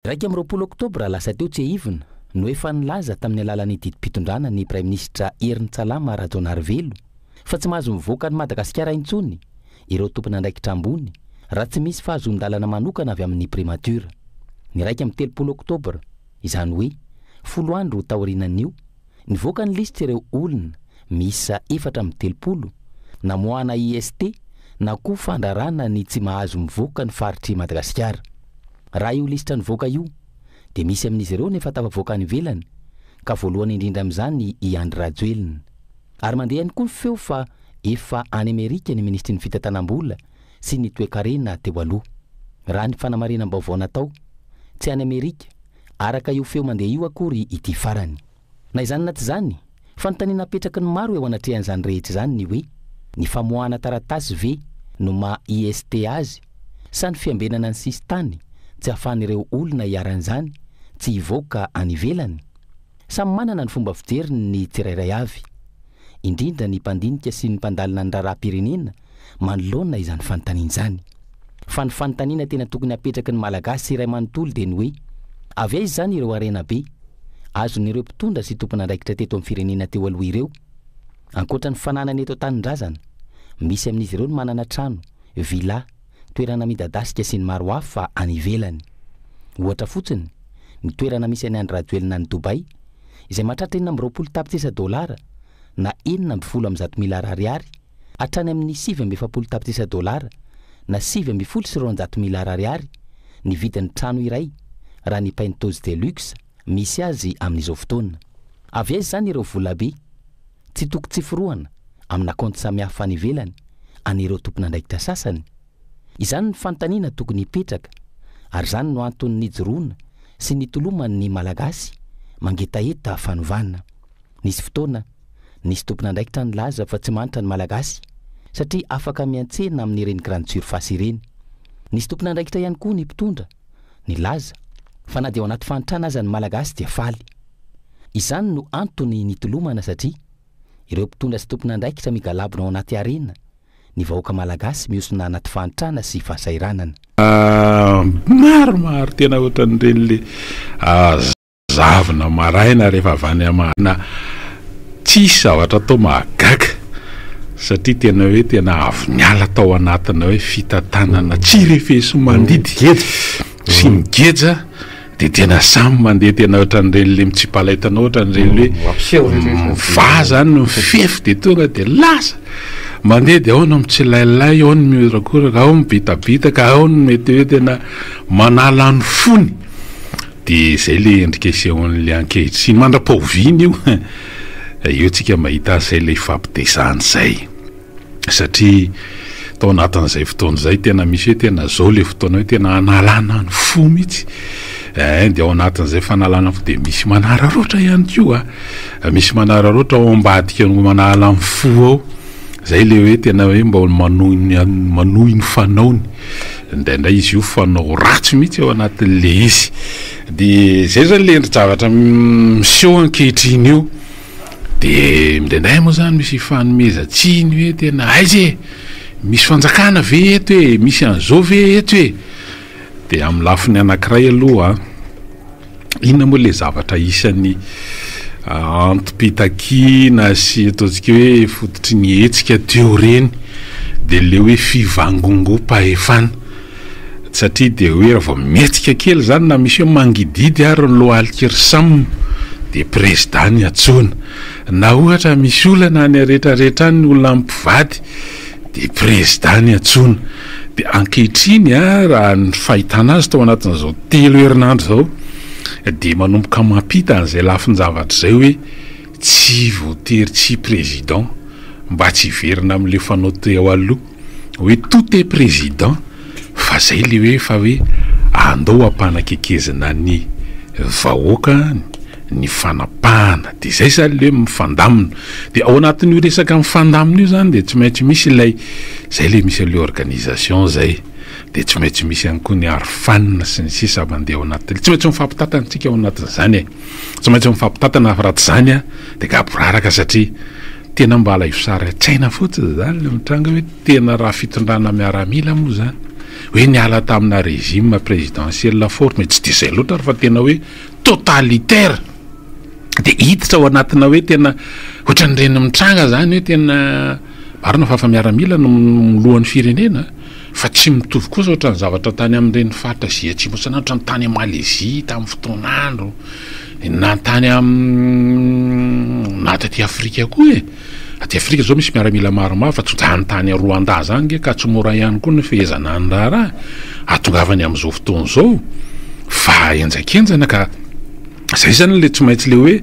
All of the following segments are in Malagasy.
Raika amin'ny 20 oktobra lasa teo tsy hivina no efa nilaza tamin'ny alalan'ny didim-pitondrana ny praiminisitra Ernintsalama Rajaonarivelo fa tsy mahazo mivoaka ny Madagasikara intsony ireo tompon'andraikitra ambony raha tsy misy fahazon-dalana manokana avy amin'ny primatura. Ny raika amin'ny 30 oktobra izany hoe 10 andro taorianan'io nivoaka ny lisitra ireo olona miisa 430 namoahana IST na koa fandrarana ny tsy mahazo mivoaka ny faritry Madagasikara. Raha io lisitra nivoaka io dia misy amin'izy ireo nefa tafavoaka any ivelany ka voalohany indrindra amin'izany i Andry Rajoelina. Ary mandeha ihany koa ny feo fa efa any Amerika ny ministry ny fitantanam-bola sy ny toe-karena teo aloha. Raha ny fanamarinam-baovao natao tsy any Amerika araka io feo mandeha io akory ity farany. Na izany na tsy izany fa notaniana apetraky ny maro eo anatrehan'izany rehetra izany ny hoe ny famoahana taratasy ve no maha IST azy sa ny fiambenana ny sistany tsy ahafahan'ireo olona hiaran'izany tsy hivoaka any ivelany. Samy manana ny fomba fijeriny ny tsirairay avy, indrindra ny mpandinika sy ny mpandalina ny raharaham-pirenena manoloana izany fanontaniana izany. Fa ny fanontaniana tena tokony apetraky ny malagasy sy iray manontolo dia ny hoe avy aiza izany ireo arena be azon'ireo mpitondra sy tompon'andraikitra teto amin'ny firenena teo aloha ireo. Ankoatra ny fananany eto an-tanin-drazana, misy amin'izy ireo ny manana trano, villa, toerana midadasika sy ny maro hafa any ivelany. Ohatra fotsiny ny toerana misy any Andry Rajoelina ny Dubai izay mahatratra 20 tapitrisa dolara na 710 ariary hatrany amin'ny 770 tapitrisa dolara na 770 ariary ny vidin'ny trano iray raha ny penthouse de luxe misy azy amin'izao fotoana. Avy aiza izany ireo vola be tsy toko tsy firohana amina kaonty samihafa any ivelany an'ireo tompon'andraikitra sasany. Izany ny fanontaniana tokony hipetraka ary izany no antony nijoroana sy nitoloman'ny malagasy mangetaeta fanovana. Nisy fotoana nisy tompon'andraikitra nilaza fa tsy manitra ny malagasy satria afaka miantsena amin'ireny grande surface ireny. Nisy tompon'andraikitra ihany koa ny mpitondra nilaza fa na dia ao anaty fanitrana aza ny malagasy dia faly. Izany no antony nitolomana satria ireo mpitondra sy tompon'andraikitra migalabona ao anaty arena ny vahoaka malagasy miosona anaty fanitrana sy fahasairanana. Maromaro tena ohatran'ireny le zavona maraina rehefa avany amana tsisy zavatra tao mahagaga satria tena hoe tena avy niala tao anatina hoe fitantanana tsy refeso mandidy sy migeja dia tena samy mandeha tena ohatran'ireny le mitsipalaitana ohatran'ireny hoe vaza ny mifefy dia tonga dia lasa mandeha dia ao no mitsilailay, ao no miorakoraka, ao mibitabitaka, ao no mety hoe tena manala ny fony. Dia izay le endrika isehon'le ankehitriny mandra-paoviny io io tsika mahita izay le fampitezany izay satria tao anatin'izay fotoana izay tena misy hoe tena zao le fotoana hoe tena analana ny fo mihitsy. Dia ao anatin'izay fanalana fo dia misy manararoatra ihany koa misy manararoatra ao ambadika no manala ny fo ao. Zay le hoe tena hoe mba manohy ny fanaony indraindray izy io fanao ratsy mihitsy ao anatin'le izy. Dia zay zany le endri-javatra miseho ankehitriny io dia indraindray moa zany misy fanomezantsiny hoe tena aiza misy fanjakana ve eto hoe misy an'izao ve eto hoe. Dia amin'ny lafiny anankiray aloha inona moa le zavatra isan'ny antom-pitakina sy ataontsika hoe fototry ny hetsika teo reny dia le hoe fivangongo-pahefana satria dia hoe raha vao mihetsika kely zany na misy hoe mangididy ary ny lohalikery dia président ny atsona na ohatra misy olana ny rehetrarehetra ny olona mpivady dia président ny atsona. Dia ankehitriny raha ny fahitana azy tao anatin'izao 3 herinandro zao dia manomboka mampita an'izay lafiny zavatra izay hoe tsy voatery tsy président mba tsy hiverina amin'le fanao teo aloha hoe tout est président fa zay le hoe fa hoe andao hampanakekezina ny vahoaka ny fanapahana. Dia zay zany le mifandamina. Dia ao anatin'io resaka mifandamina io zany dia tsy maintsy misy ilay zay le misy le organisation zay dia tsy maintsy misy ihany koa ny arofanina sy ny sisa mandeha ao anatin'le tsy maintsy mifampitatana tsika ao anatin'izany tsy maintsy mifampitatana fa raha tsy izany dia gaboraraka satria tena mba alaivo sary an-tsaina fotsiny zany le mitranga hoe tena raha fitondrana miaramila moa zany hoe niala tamina régime présidentiel fort mais tsy de zay loatra fa tena hoe totalitaire de hiditra ao anatina hoe tena ohatran'ireny mitranga zany hoe tena marina fa miaramila no milohan'ny firenena fa tsy mitovy kosa ohatran'ny zavatra tany amin'ireny faritra Azia atsimo ohatrany ohatran'ny tany Malaisie tamin'ny fotoan'andro na tany na taty Afrika koa aty Afrika zao misy miaramila maromaro fa tsojany tany Rwanda zany ka tsy mora ihany koa ny fehezana ny raha atongavany amin'izao fotoana zao fa enjakenjana ka zay zany le tsy maintsy le hoe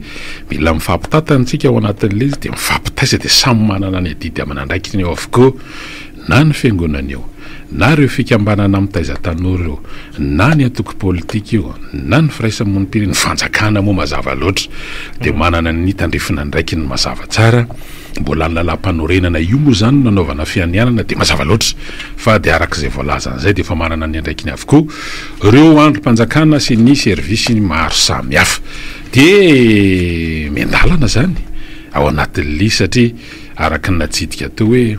mila mifampitantantsika ao anatin'le izy de mifampitaisa de samy manana ny adidy amanandraikiny eo avokoa na ny fiangonana eo na reo fikambanana mitaiza tanora eo na ny antoko politika eo na ny firaisamon'ny ny fanjakana moa mazava loatra de manana ny tandrifina ndraiky ny mazava tsara mbola ny lalam-panorenana io moa zany nanaovana fianianana de mazava loatra fa de arak'izay voalaza an'izay de efa manana ny andraikiny avokoa reo androm-panjakana sy ny servisy maro samy hafa de miandalana zany ao anatin'ly satria araky ny natsidika teo hoe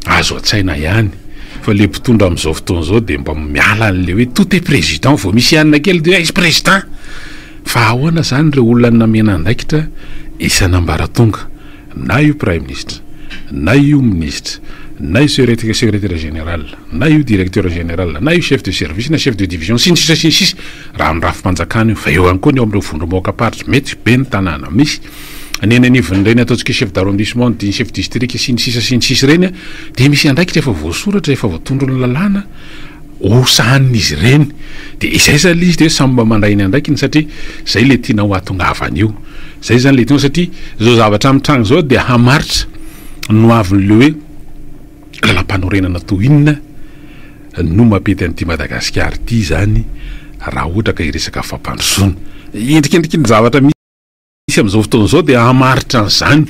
azo atsaina ihany fa le mpitondra amin'izao fotoana zao de mba miala an'le hoe tout est président vao misy anina kely de izy président fa ahoana zany reo olona namena andaikitra isan'ambaratonga na io prime ministre na io ministre na io secrétaire général na io directeur général na io chef de service na chef de division sy ny sisa raha ny rafim-panjakana io fa eo ihany koa ny ao amin'ireo vondromoakaparitra mety be ny tanàna misy nenanivony reny ataontsika chef d'arrondissement ny chef district sy ny sisa reny de misy andraikitra efa voasoratra efa voatondro ny lalàna osan'izy reny de izay zany izy de samy mba mandray ny andraikiny satria zay le tiana ho atongavany io zay zany le tiana satria zao zavatra mitranga zao de hamaritra no avin'le hoe lalam-panorenana to inona no mapety an'ity Madagasikara ity zany raha ohatra ka iresaka fampandrosoana endrikendriky ny zavatra misy amin'izao fotoana zao de hamaritra an'izany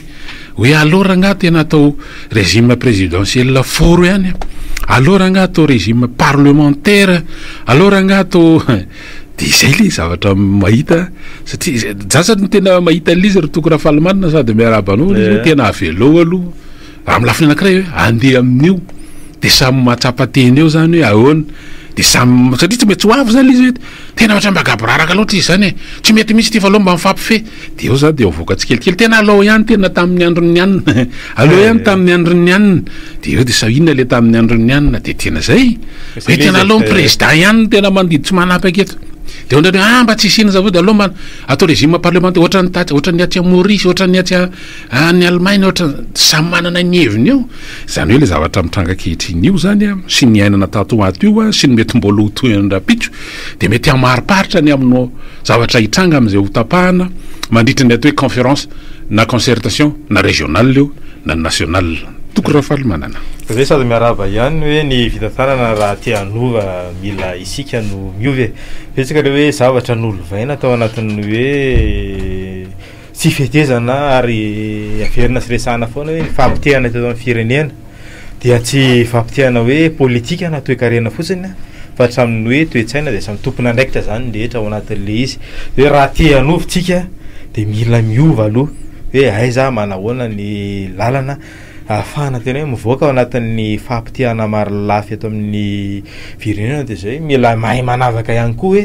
hoe alora nga tena atao régime présidentiel fort ihany alora nga atao régime parlementaire alora nga atao de izay le zavatra mahita satria jasany no tena mahita lizy ry toko rafalimanina sady miarabanao izy tena avelo aloha raha milafiny anakiray hoe andeha amin'io de samy mahatsapa-teny eo zany hoe ahoana de samy satria tsy mety ho avy zany izy hoe tena ohatra mbagabiraraka loatra izy zany tsy mety misy ty fa aloha mba mifampife de eo zany de ovoaka tsikelikely tena alao ihany tena tamin'ny andron'ny anina alao ihany tamin'ny andron'ny anina de eo de sa inona le tamin'ny andron'ny anina de tena zay hoe tena aloha ny président ihany tena mandidy tsy manapaka eto de ondrany mba tsy isina zavo de aloha mba atao régime parlementaire ohatran'ny taty ohatran'ny aty Maurice ohatran'ny aty any Allemagne ohatra samy manana ny heviny eo zany hoe le zavatra mitranga kehitriny io zany sy ny ainana tato ato io sy ny mety mbola ho toyany rapitso de mety hamariparitra ny aminao zavatra hitranga amin'izay hotapahana mandritra ny atao hoe conférence na concertation na régional eo na national toko rafalimanana zay sady miarava ihany hoe ny vitantanana raha ty anova mila isika no miovy fetsika le hoe zavatra n'olo-vaina atao anatin'ny hoe tsy fetezana ary aferina sy resahana foana hoe ny fampitehana tao amin'ny firenena dia tsy fampitehana hoe politika na toe-karena fotsiny fa hatramin'ny hoe toe-tsaina de samy tompona andraikitra zany ndehetra ao anatin'le izy hoe raha ty anovintsika de mila miova aloha hoe aiza manahoana ny lalana ahafahana tena hoe mivoaka ao anatin'ny fampitehana maro lafy ato amin'ny firenena de zay mila mahay manavaka ihany koa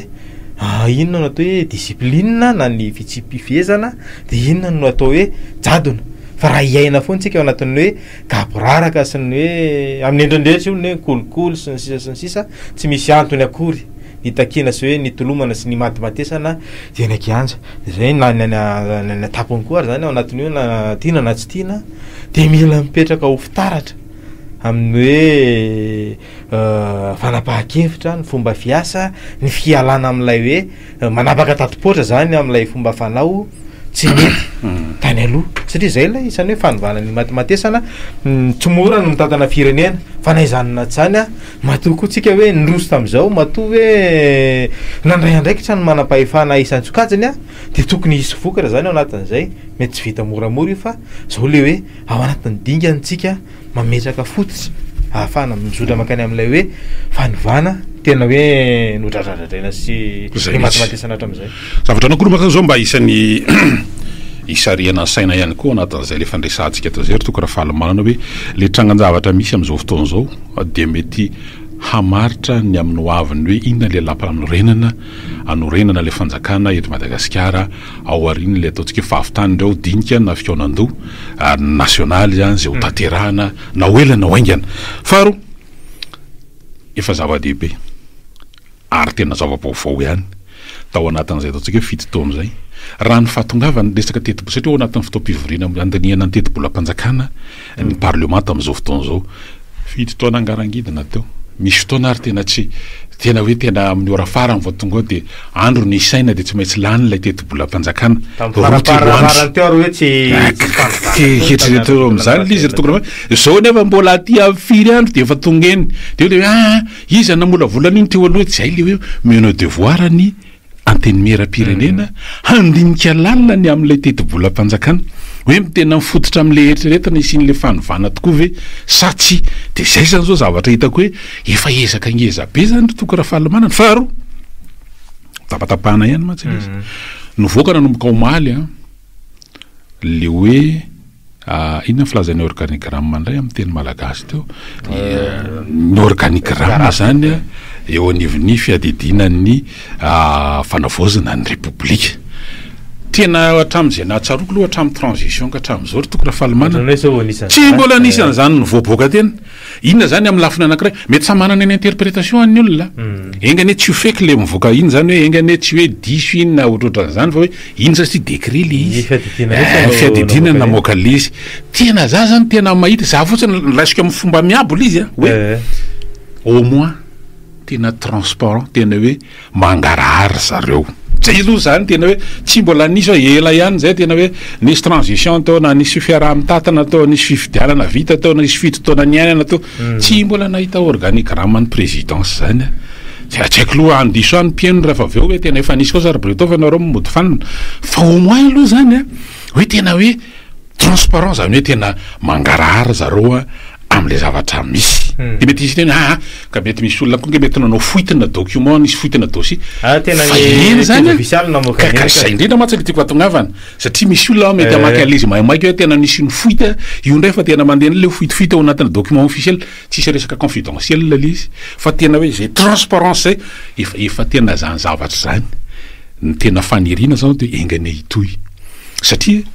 hoe inona no atao hoe discipline na ny fitsipifezana de inona no atao hoe jadona fa raha iaina foantsika ao anatin'ny hoe gaboraraka sy ny hoe amin'ny endrindrehetra io ny hoe kolokolo sy ny sisa tsy misy antony akory nitakina sy hoe nitolomana sy ny matimatesana de ny akianja de zay na tapony koa ary zany ao anatin'ny hoe na tiana na tsy tiana de mila mipetraka ho fitaratra amin'ny hoe fanapahan-kevitra ny fomba fiasa ny fialana amin'ilay hoe manapaka tatipotra zany amin'ilay fomba fanao tsy mety tany aloha satria zay lay isan'ny hoe fanovana ny matimatesana tsy mora no mitantana firenena fa naizanina zany matoa koa tsika hoe nroso tam'izao matoa hoe nandray andraikitra no manam-pahefana isan-tsokajiny de tokony hisy vokatra zany ao anatin'izay mety tsy vita moramora io fa zao le hoe ao anatin'ny dingantsika mametraka fototra ahafahana mizotra makany amin'ilay hoe fanovana tena hoe nodradradradraina sy matimatesana hatram'izay zavatra anakoromakany zao mba isan'ny isariana saina ihany koa anatin'izay le fandresantsika atao zay ry toko raha fahalamanana hoe le trangan-javatra misy amin'izao fotoana zao de mety hamaritra ny amin'ny hoaviny hoe inona le lampanorenana anorenana le fanjakana eto Madagasikara ao aoriana le ataontsika fahavitany ireo dinika na fikaonandoha nasionaly zany zay ho tanterahana na oelana oaingana. Faharoa, efa zava-dehibe ary tena zava-baovao ihany tao anatin'izay ataontsika hoe fito taona zay raha ny fahatongavana resaka teti-bola satria ao anatin'ny fotoam-pivoriana andaniana ny teti-bolam-panjakana ny parlement amin'izao fotoana zao fito taona angarangidina teo. Misy fotoana ary tena tsy tena hoe tena amin'ny ora farany vao tonga ao dia andro ny saina dia tsy maintsy lany ilay teti-bolam-panjakana ketreto amin'izany lizy ry tokony zao nefa mbola aty amin'ny firy andro dia efa tonga eny dia le hoe izy namolavolana iny teo aloha zay le hoe meno devoir ny antenimieram-pirenena handinika lalina ny amin'ilay teti-bolam-panjakana hoe tena mifototra amin'le eritreretana isian'le fanovana tokoa ve sa tsy dia zay zany zao zavatra hitako hoe efa ezaka ngeza be zany ry toko raha fahalamanana. Faharoa, tapatapahana ihany mantsy izy novoaka nanomboka omaly le hoe inona filazan'ny organigramme indray amin'ny teny malagasy teo ny organigramme zany eo anivony fiadidinan'ny fanavozana ny republika. Tena hatramin'izay nahatsaroko aloha hatramin'ny transition ka hatramin'izao ry toko raha fahalamanana tsy mbola anisan'izany nivoaboaka tena. Inona zany amin'ny lafiny anankiray mety samy manana ny interprétation an'ny olona engany tsy ho faiky le mivoaka iny zany hoe engany tsy hoe diso inona ohatrohatran'izany fa hoe iny sa tsy décret le izy fiadidinana namoaka le izy. Tena za zany tena mahita za fotsiny laisika amin'ny fomba miabola izy hoe au moins tena transparent tena hoe mangarahary zareo zay aloha zany tena hoe tsy mbola nisy ela ihany zay tena hoe nisy transition tao na nisy fiaraha-mitantana tao nisy fifidianana vita tao nisy fito taona ny ainana tao tsy mbola nahita organigramme ny présidence zany tsy haiko aloha andiso any mpiaino rehefa avy eo hoe tena efa nisy koa sara breto fa nareo mody fanina fa au moins aloha zany hoe tena hoe transparent zany hoe tena mangarahary zareo am'le zavatra misy dia mety izy tena ka mety misy olona koa mety nanao foitina document nisy foitina dossier zany zay indrindra mantsy le tiako atongavana satria misy olona mety amaky an'izy maimaiky hoe tena nisy ny foita io ndray fa tena mandeha le foitofoita ao anatina document officiel tsisy resaka confidentiel le izy fa tena hoe zay transparence zay efa tena zany zavatra zany ny tena faniriana zany dia engany hitoy satria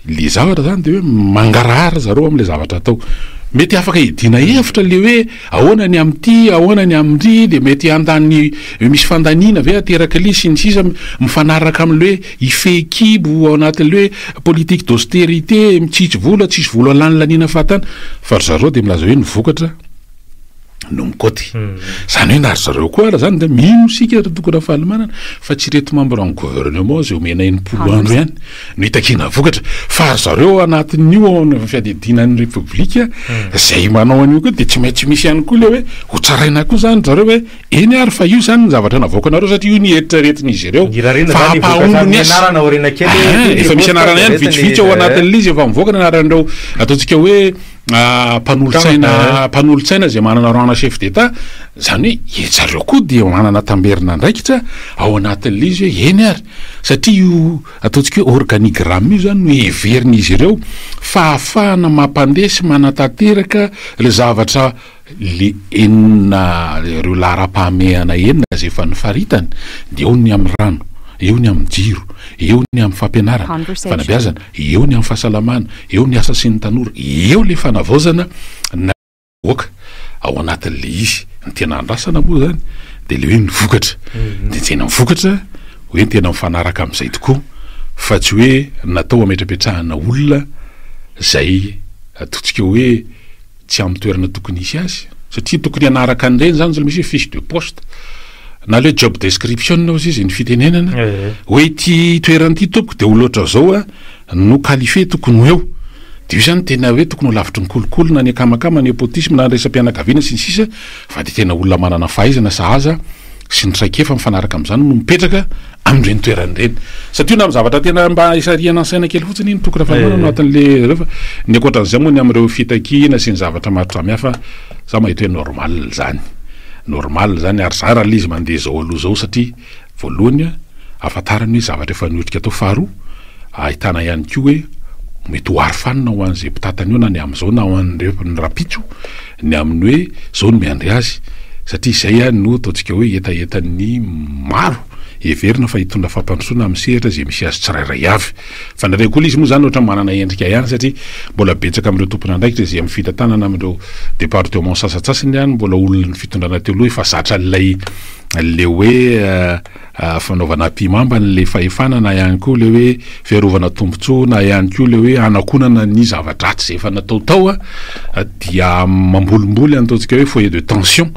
le zavatra zany dia hoe mangarahary zareo am'le zavatra atao. Mety afaka hidina hevitra le hoe ahoana ny am'ty ahoana ny am'ry dia mety andany misy fandaniana ve ateraka le sy ny sisa mifanaraka amin'le hoe ifekibo ao anatin'le hoe politique d'austérité mitsitsy vola tsisy vola lany lanina fahatany fa ry zareo dia milaza hoe nivokatra no mikoty zany hoe nary zareo koa ara zany dia mino sika ry toko raha fahalamanana fa tsy reto membre en gouvernement zay omena enimpolo andro ihany no hitakina vokatra fa ry zareo anatin'io fiadidinan'ny republika zay manao an'io koa dia tsy maintsy misy ihany koa le hoe ho tsaraina koa zany zareo hoe eny ary fa io zany ny zavatra navoakanareo satria io ny eritreretin'izy ireo fa hampaombony efa misy anarana ihany vitsivitsy ao anatin'le izy efa mivoaka ny anaran'ireo ataontsika hoe mpanolotsaina zay manana rana chef d'état zany hoe zareo koa dia manana tamberina ndraikitra ao anatin'le izy hoe eny ary satria io ataontsika hoe organigramme io zany no heverin'izy ireo fahafahana mampandeha sy manatanteraka le zavatra le enina ireo lahara-pahamehana enina zay efa nifaritany dia eo ny amin'ny rano eo ny amin'ny jiro eo ny amin'ny fampianarana fanabeazana eo ny amin'ny fahasalamana eo ny asa sy ny tanora eo le fanavaozana na oaka ao anatin'le izy ny tena andrasana moa zany dia le hoe nivokatra dia tena mivokatra hoe tena mifanaraka amin'izay tokoa fa tsy hoe natao ametrapetrahana olona zay ataontsika hoe tsy amin'ny toerana tokony isy azy satria tokony anaraka an'ireny zany zay misy hoe fiche de poste na le job description ao izy ny fitenenana hoe ity toeranyity tompoko dia oloatra zao no qualifié tokony eo dia io zany tena hoe tokony ho lavitry ny kolokolo na ny akamakama ny nepotisme na resam-pianakaviana sy ny sisa fa dia tena olona manana fahaizana sahaza sy ny traikefa mifanaraka amin'izany no mipetraka amin'ireny toeran'ireny satria na amin'ny zavatra tena mba isariana ansaina kely fotsiny iny toko raha fahamanana anatin'le rehefa ny akoatran'izay moa ny amin'ireo fitakiana sy ny zavatra maro samihafa za mahita hoe normal zany normal zany ary zara le izy mandeha zao aloha zao satria voalohany afantarany hoe zavatra efa niotrika atao faharoa ahitana ihany koa hoe mety ho arifanina ho an'izay mpitatany eo na ny amin'izao na ho an'ireo ny rapitso ny amin'ny hoe zao no miandry azy satria izay a no ataontsika hoe etaetany maro everina fa hitondra fampandrosoana amin'ny sehatra zay misy azy tsirairay avy fa nareo koa izy moa zany ohatra manana endrika ihany satria mbola betsaka amin'ireo tompona andraikitra zay amin'ny fitantanana amin'ireo département sasatsasiny ihany mbola olona ny fitondrana teo aloha efa zatra lay le hoe fanaovana mpimamba n'le fahefana na ihany koa le hoe fiarovana tombontsoa na ihany koa le hoe anakonana ny zava-dratsy zay efa nataotao dia mambolomboly anataontsika hoe foyer de tension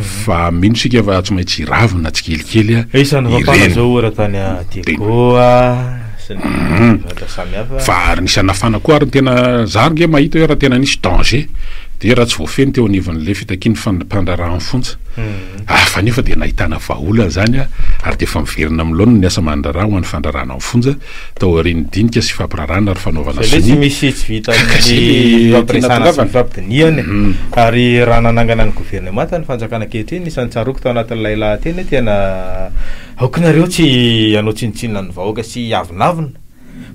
fa mino sika fa tsy maintsy ravina tsy kelikely zao raha tany Diego fa ary nisy anafana koa ary tena zary nge mahita hoe raha tena nisy danger de raha tsy voafeny teo anivon'le fitakiny fandrarahany fontsa fa nefa dia nahitana vahaolana zany ary de efa miverina am'loana ny asa mandraraha ho an'ny fandrarahana amin'ny fonja tao ariny dinika sy fampirarahana ary fanaovana sy misy tsy vita fampidiniany ary raha nanangana ny gouvernement ny fanjakana ankehitriny isan'ny tsaroko tao anatin'ilay lahateny tena aokinareo tsy anao tsinitsinina ny vahoaka sy avinavina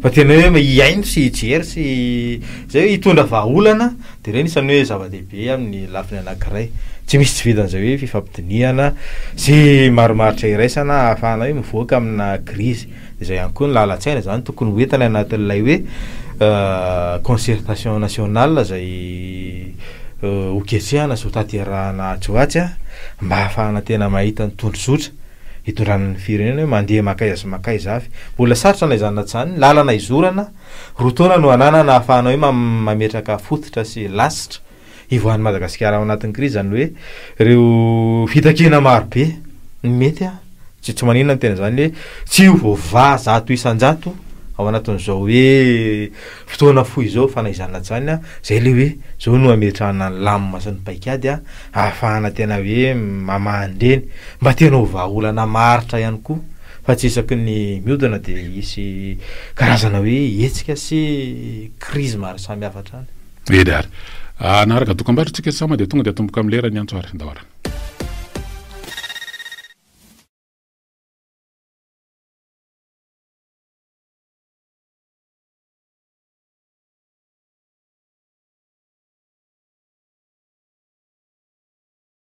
fa tena hoe iaino sy jery sy zay hoe hitondra vahaolana de reny isan'ny hoe zava-dehibe amin'ny lafiny anankiray tsy misy tsy vitan'izay hoe fifampidiniana sy maromaritra iraisana ahafahana hoe mivoaka amina crise de zay ihany koa ny lalatsaina zany tokony hoentana anatin'ilay hoe concertation nationale zay hoketrehana sy ho tanterahana atsoatsy mba ahafahana tena mahita ny tondrozotra hitondran'ny firenena hoe mandeha makaiza makaiza avy mbola sarotra naizana tsany lalana izorana rotaona no ananana ahafahana hoe mametraka fototra sy lasitra ivoan'ny Madagasikara ao anatin'ny crise zany hoe reo fitakina marobe mety tsy maninona ny tena zany hoe tsy ho voava zato isan-jato ao anatin'izao hoe fotoana fohy zao fanaizana zany zay le hoe zao no ametrahana ny lamina sy ny paikady ahafahana tena hoe mamandreny mba tena ho vahaolana maritra ihany koa fa tsy isaky ny miodana de isy karazana hoe hetsika sy crise maro samy hafa hatrany edy ary naharaka dokam-barotsika sama de tonga de atomboka amin'ny lerany antsoary ndahora